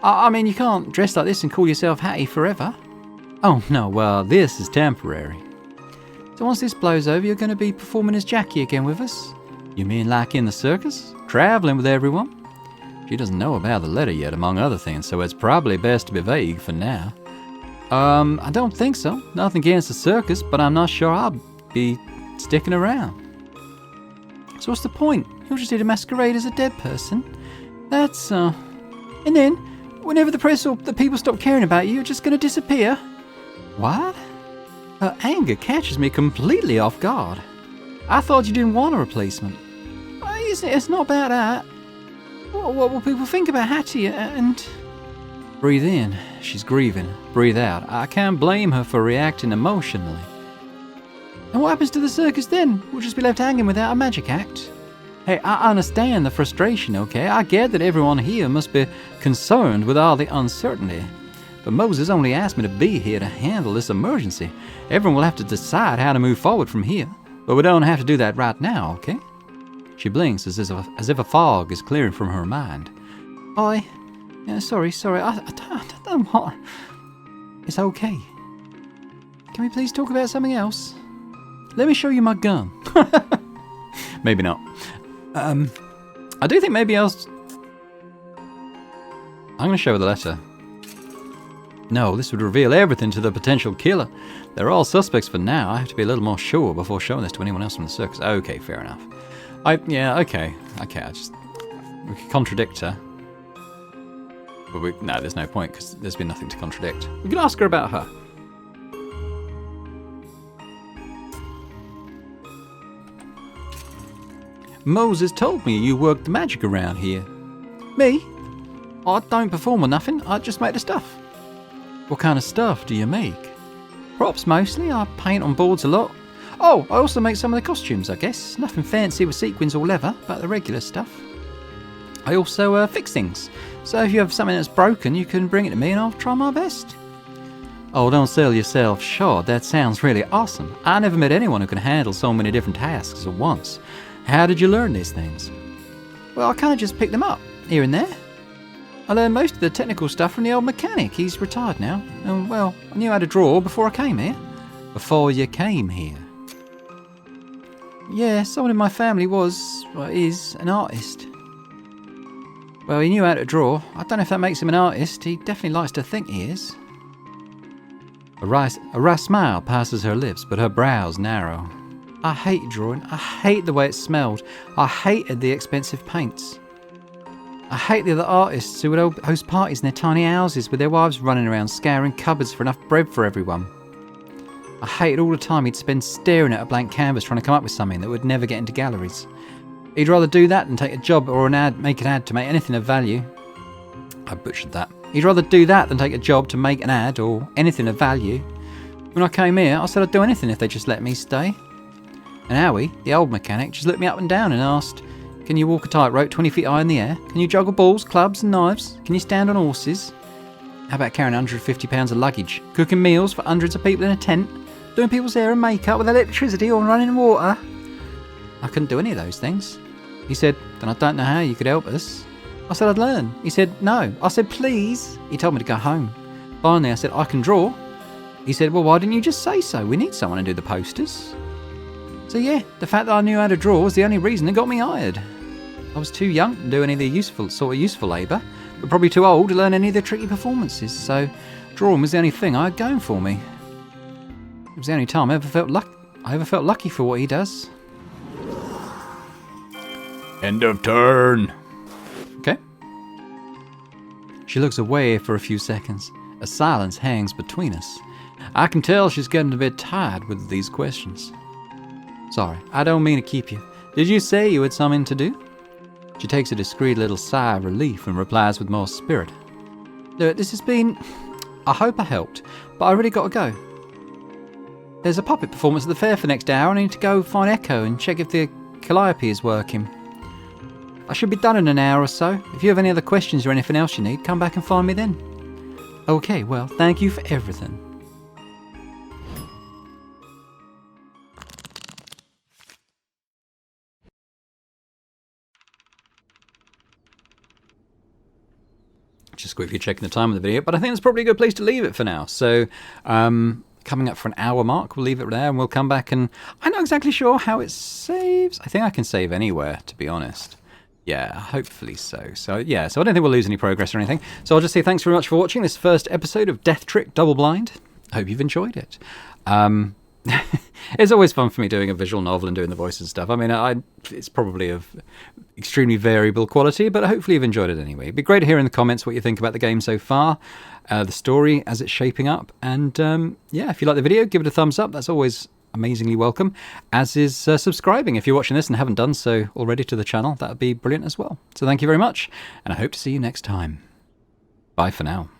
I mean, you can't dress like this and call yourself Hattie forever. Oh no, well, this is temporary. So once this blows over, you're going to be performing as Jackie again with us? You mean like in the circus? Travelling with everyone? She doesn't know about the letter yet, among other things, so it's probably best to be vague for now. I don't think so. Nothing against the circus, but I'm not sure I'll be sticking around. So what's the point? You're just here to masquerade as a dead person. That's, And then, whenever the press or the people stop caring about you, you're just going to disappear? What? Her anger catches me completely off guard. I thought you didn't want a replacement. It's not about that. What will people think about Hattie and... Breathe in. She's grieving. Breathe out. I can't blame her for reacting emotionally. And what happens to the circus then? We'll just be left hanging without a magic act. Hey, I understand the frustration, okay? I get that everyone here must be concerned with all the uncertainty. But Moses only asked me to be here to handle this emergency. Everyone will have to decide how to move forward from here. But we don't have to do that right now, okay? She blinks as if a fog is clearing from her mind. Sorry, I don't want... It's okay. Can we please talk about something else? Let me show you my gun. Maybe not. I do think maybe else... I'm going to show her the letter. No, this would reveal everything to the potential killer. They're all suspects for now. I have to be a little more sure before showing this to anyone else from the circus. Okay, fair enough. Okay, I we could contradict her. But no, there's no point, because there's been nothing to contradict. We can ask her about her. Moses told me you worked the magic around here. Me? I don't perform or nothing, I just make the stuff. What kind of stuff do you make? Props mostly, I paint on boards a lot. Oh, I also make some of the costumes, I guess. Nothing fancy with sequins or leather, but the regular stuff. I also fix things. So if you have something that's broken, you can bring it to me and I'll try my best. Oh, don't sell yourself short. That sounds really awesome. I never met anyone who can handle so many different tasks at once. How did you learn these things? Well, I kind of just picked them up, here and there. I learned most of the technical stuff from the old mechanic. He's retired now. And, well, I knew how to draw before I came here. Before you came here? Yeah, someone in my family is an artist. Well, he knew how to draw. I don't know if that makes him an artist. He definitely likes to think he is. A wry smile passes her lips, but her brows narrow. I hate drawing. I hate the way it smelled. I hated the expensive paints. I hate the other artists who would host parties in their tiny houses with their wives running around scouring cupboards for enough bread for everyone. I hated all the time he'd spend staring at a blank canvas trying to come up with something that would never get into galleries. He'd rather do that than take a job or make an ad to make anything of value. I butchered that. He'd rather do that than take a job to make an ad or anything of value. When I came here, I said I'd do anything if they just let me stay. And Howie, the old mechanic, just looked me up and down and asked, "Can you walk a tightrope 20 feet high in the air? Can you juggle balls, clubs and knives? Can you stand on horses? How about carrying 150 pounds of luggage? Cooking meals for hundreds of people in a tent? Doing people's hair and makeup with electricity or running water?" I couldn't do any of those things. He said, "Then I don't know how you could help us." I said I'd learn. He said, "No." I said, "Please." He told me to go home. Finally, I said, "I can draw." He said, "Well, why didn't you just say so? We need someone to do the posters." So yeah, the fact that I knew how to draw was the only reason that got me hired. I was too young to do any of the useful labour, but probably too old to learn any of the tricky performances. So Drawing was the only thing I had going for me. It was the only time I ever felt lucky for what he does. End of turn. Okay. She looks away for a few seconds. A silence hangs between us. I can tell she's getting a bit tired with these questions. Sorry, I don't mean to keep you. Did you say you had something to do? She takes a discreet little sigh of relief and replies with more spirit. Look, this has been... I hope I helped, but I really got to go. There's a puppet performance at the fair for next hour. I need to go find Echo and check if the calliope is working. I should be done in an hour or so. If you have any other questions or anything else you need, come back and find me then. Okay, well, thank you for everything. Just quickly checking the time of the video, but I think that's probably a good place to leave it for now. So, coming up for an hour mark, we'll leave it there and we'll come back and... I'm not exactly sure how it saves. I think I can save anywhere, to be honest. Yeah, hopefully so. So I don't think we'll lose any progress or anything. So I'll just say thanks very much for watching this first episode of Death Trick Double Blind. I hope you've enjoyed it. It's always fun for me doing a visual novel and doing the voice and stuff. I mean, it's probably of extremely variable quality, but hopefully you've enjoyed it anyway. It'd be great to hear in the comments what you think about the game so far, the story as it's shaping up, and yeah, if you like the video, give it a thumbs up. That's always amazingly welcome, as is subscribing if you're watching this and haven't done so already to the channel. That would be brilliant as well. So thank you very much, and I hope to see you next time. Bye for now.